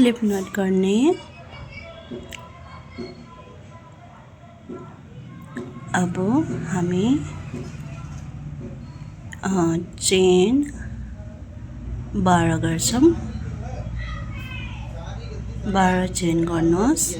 Sleep not गर्ने। अब हामी चेन 12 गर्छौं। 12 चेन गर्नुहोस्।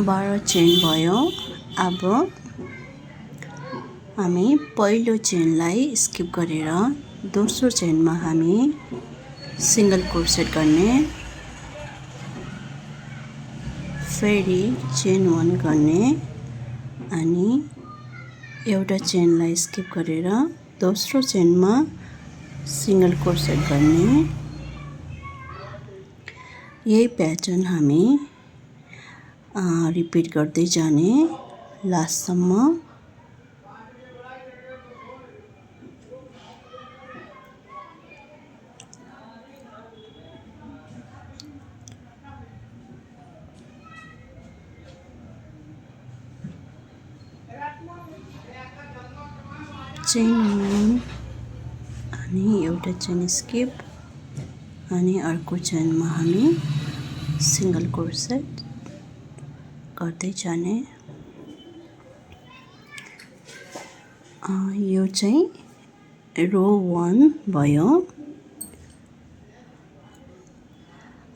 बाह्र चेन भयो। अब हामी पहिलो चेनलाई स्किप गरेर दोस्रो चेनमा हामी सिंगल क्रोसेट गर्ने, फेरि चेन 1 गर्ने अनि एउटा चेनलाई स्किप गरेर दोस्रो चेनमा सिंगल क्रोसेट गर्ने। यही प्याटर्न हामी रिपिट गर्दै जाने लास्टसम्म। चेन 1 अनि एउटा चेन स्किप अनि अर्को चेनमा हामी सिंगल क्रोसेट गर्दै जाने। यो चाहिँ रो 1 भयो।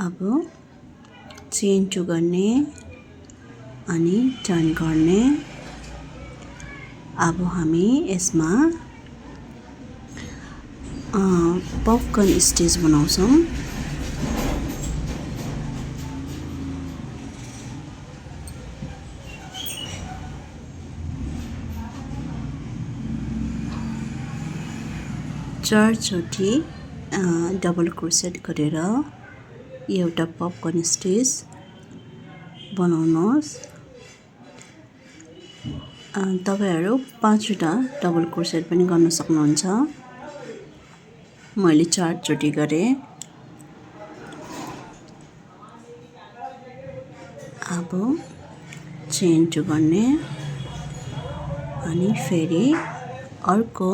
अब चेन 2 गर्ने अनि टर्न गर्ने। अब हामी यसमा पपकर्न स्टिच बनाउँछौं। चारचोटि डबल क्रोसेट गरेर एउटा पपकर्न स्टिच बनाउनुहोस्। तपाईहरु 5 वटा डबल क्रोसेट पनि गर्न सक्नुहुन्छ। मैले 4 चोटि गरे। अब चेन 2 गर्ने अनि फेरि अर्को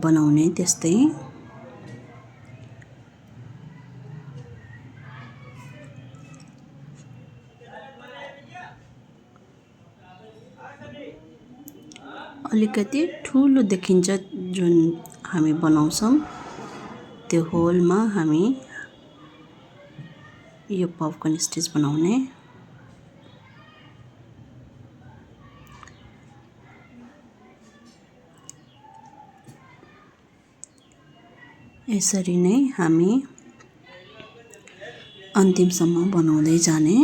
बनाउने त्यस्तै। अलिकति ठुलो देखिन्छ जुन हामी बनाउँछौं त्यो होलमा हामी यो पपकर्न स्टिच बनाउने। यसरी नै हामी अन्तिमसम्म बनाउँदै जाने।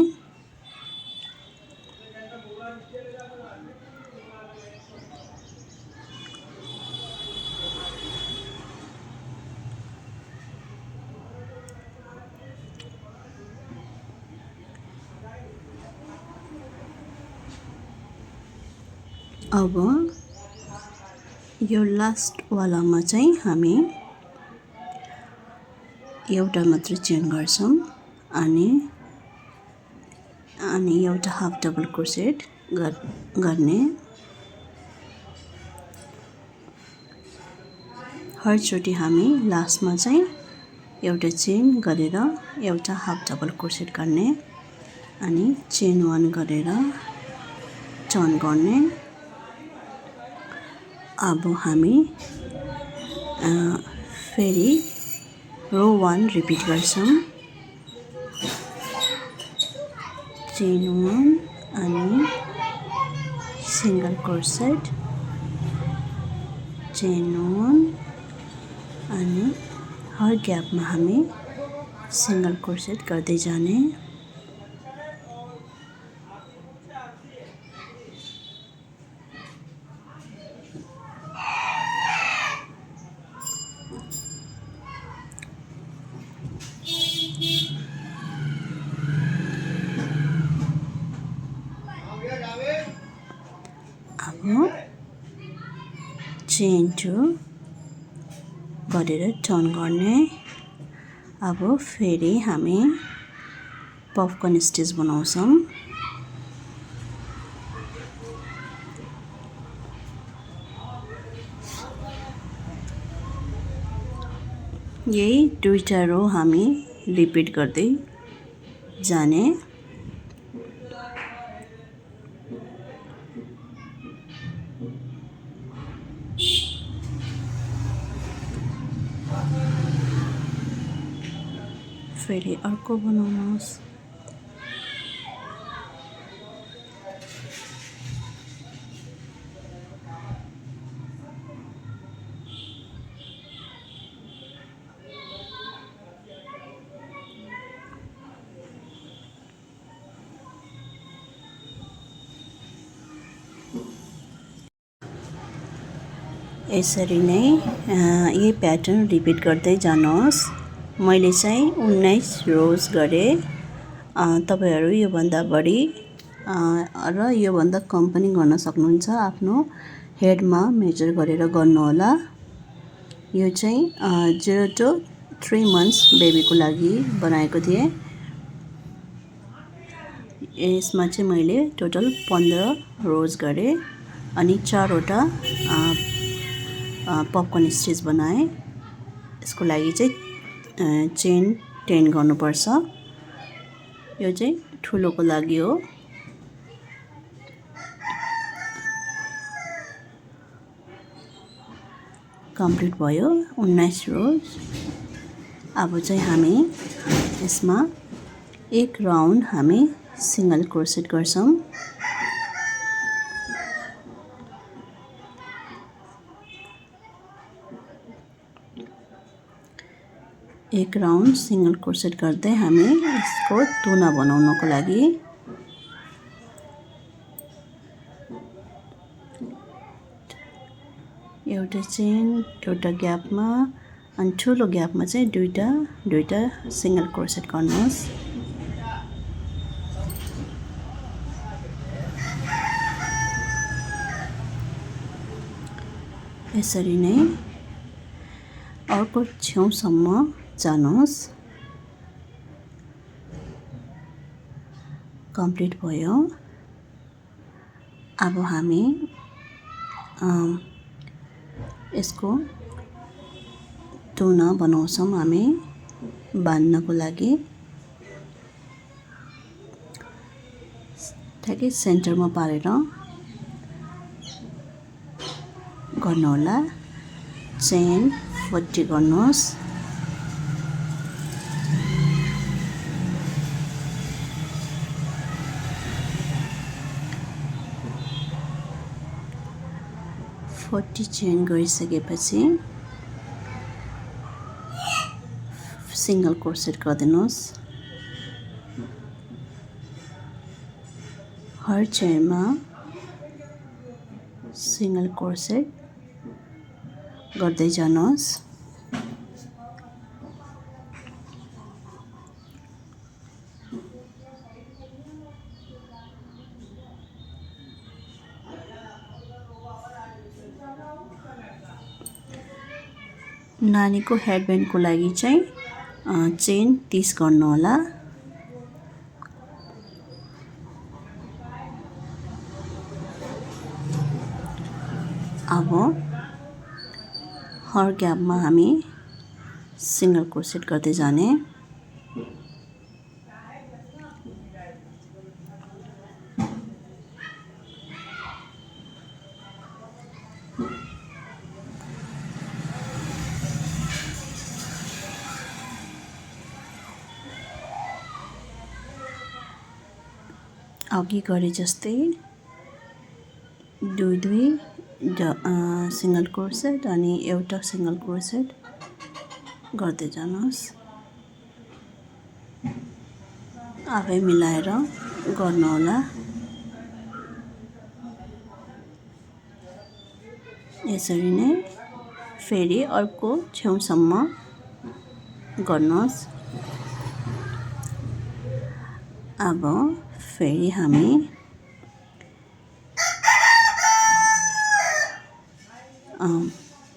अब यो लास्ट वालामा चाहिँ हामी एउटा मात्र चेन गर्छौं अनि एउटा हाफ डबल क्रोसेट गर्ने। हर चोटि हामी लास्टमा चाहिँ एउटा चेन गरेर एउटा हाफ डबल क्रोसेट गर्ने अनि चेन 1 गरेर टर्न गर्ने। अब हामी फेरि रो 1 रिपिट गर्छौं। चेन 1 अनि सिंगल क्रोसेट, चेन 1 अनि हर ग्यापमा हामी सिंगल क्रोसेट गर्दै जाने। चेन 2 गरेर टर्न गर्ने। अब फेरि हामी पपकर्न स्टिच बनाउँछौँ। यही दुईटा रो हामी रिपिट गर्दै जाने। फेरि अर्को बनाउनुहोस्। यसरी नै यही प्याटर्न रिपिट गर्दै जानुहोस्। मैले चाहिँ 19 रोज गरेँ। तपाईहरू योभन्दा बढी र योभन्दा कम पनि गर्न सक्नुहुन्छ। आफ्नो हेडमा मेजर गरेर गर्नुहोला। यो चाहिँ 0 to 3 months बेबीको लागि बनाएको थिएँ। यसमा चाहिँ मैले टोटल 15 रोज गरेँ अनि 4 वटा पपकर्न स्टिच बनाएँ। यसको लागि चाहिँ चेन 10 गर्नुपर्छ। यो चाहिँ ठुलोको लागि हो। कम्प्लिट भयो 19 रोज। अब चाहिँ हामी यसमा एक राउन्ड हामी सिंगल क्रोसेट गर्छौं। एक राउन्ड सिंगल क्रोसेट गर्दै हामी यसको तुना बनाउनको लागि एउटा चेन एउटा ग्यापमा अनि ठुलो ग्यापमा चाहिँ दुईटा सिंगल क्रोसेट गर्नुहोस्। यसरी नै अर्को छेउसम्म जानुहोस्। कम्प्लिट भयो। अब हामी यसको तुना बनाउँछौं हामी बान्नको लागि। ठ्याक्कै सेन्टरमा पारेर गर्नुहोला। चेन 40 गर्नुहोस्। चेन गरिसकेपछि सिंगल क्रोसेट गरिदिनुहोस्। हर चेनमा सिंगल क्रोसेट गर्दै जानुहोस्। नानीको हेडब्यान्डको लागि चाहिँ चेन 30 गर्नुहोला। अब हर ग्यापमा हामी सिंगल क्रोसेट गर्दै जाने। अघि गरे जस्तै दुई सिंगल क्रोसेट अनि एउटा सिंगल क्रोसेट गर्दै जानुहोस्। आफै मिलाएर गर्नुहोला। यसरी नै फेरि अर्को छेउसम्म गर्नुहोस्। अब फेरि हामी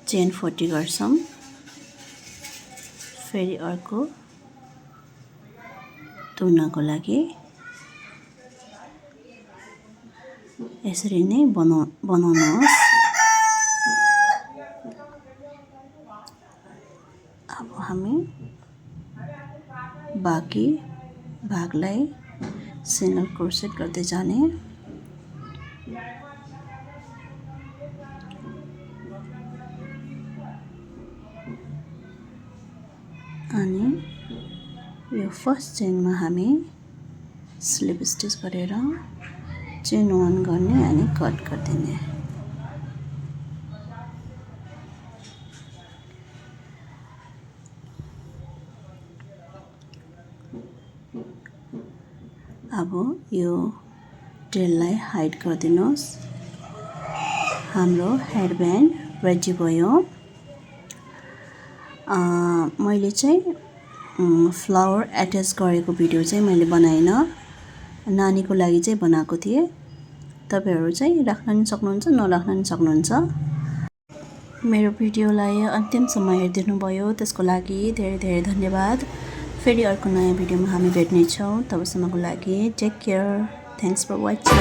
चेन 40 गर्छौं। फेरि अर्को तुर्नको लागि यसरी नै बनाउनुहोस्। अब हामी बाँकी भागलाई सिंगल क्रोसेट गर्दै जाने। अनि यो फर्स्ट चेनमा हामी स्लिप स्टिच गरेर चेन 1 गर्ने अनि कट गरिदिने। अब यो टेललाई हाइड गरिदिनुहोस्। हाम्रो हेयरब्यान्ड रेडी भयो। मैले चाहिँ फ्लावर एट्याच गरेको भिडियो चाहिँ मैले बनाइनँ, नानीको लागि चाहिँ बनाएको थिएँ। तपाईहरु चाहिँ राख्न नि सक्नुहुन्छ, नराख्न नि सक्नुहुन्छ। मेरो भिडियोलाई अन्तिमसम्म हेरिदिनु भयो त्यसको लागि धेरै धेरै धन्यवाद। फेरि अर्को नयाँ भिडियोमा हामी भेट्ने छौं। तबसम्मको लागि take care. Thanks for watching.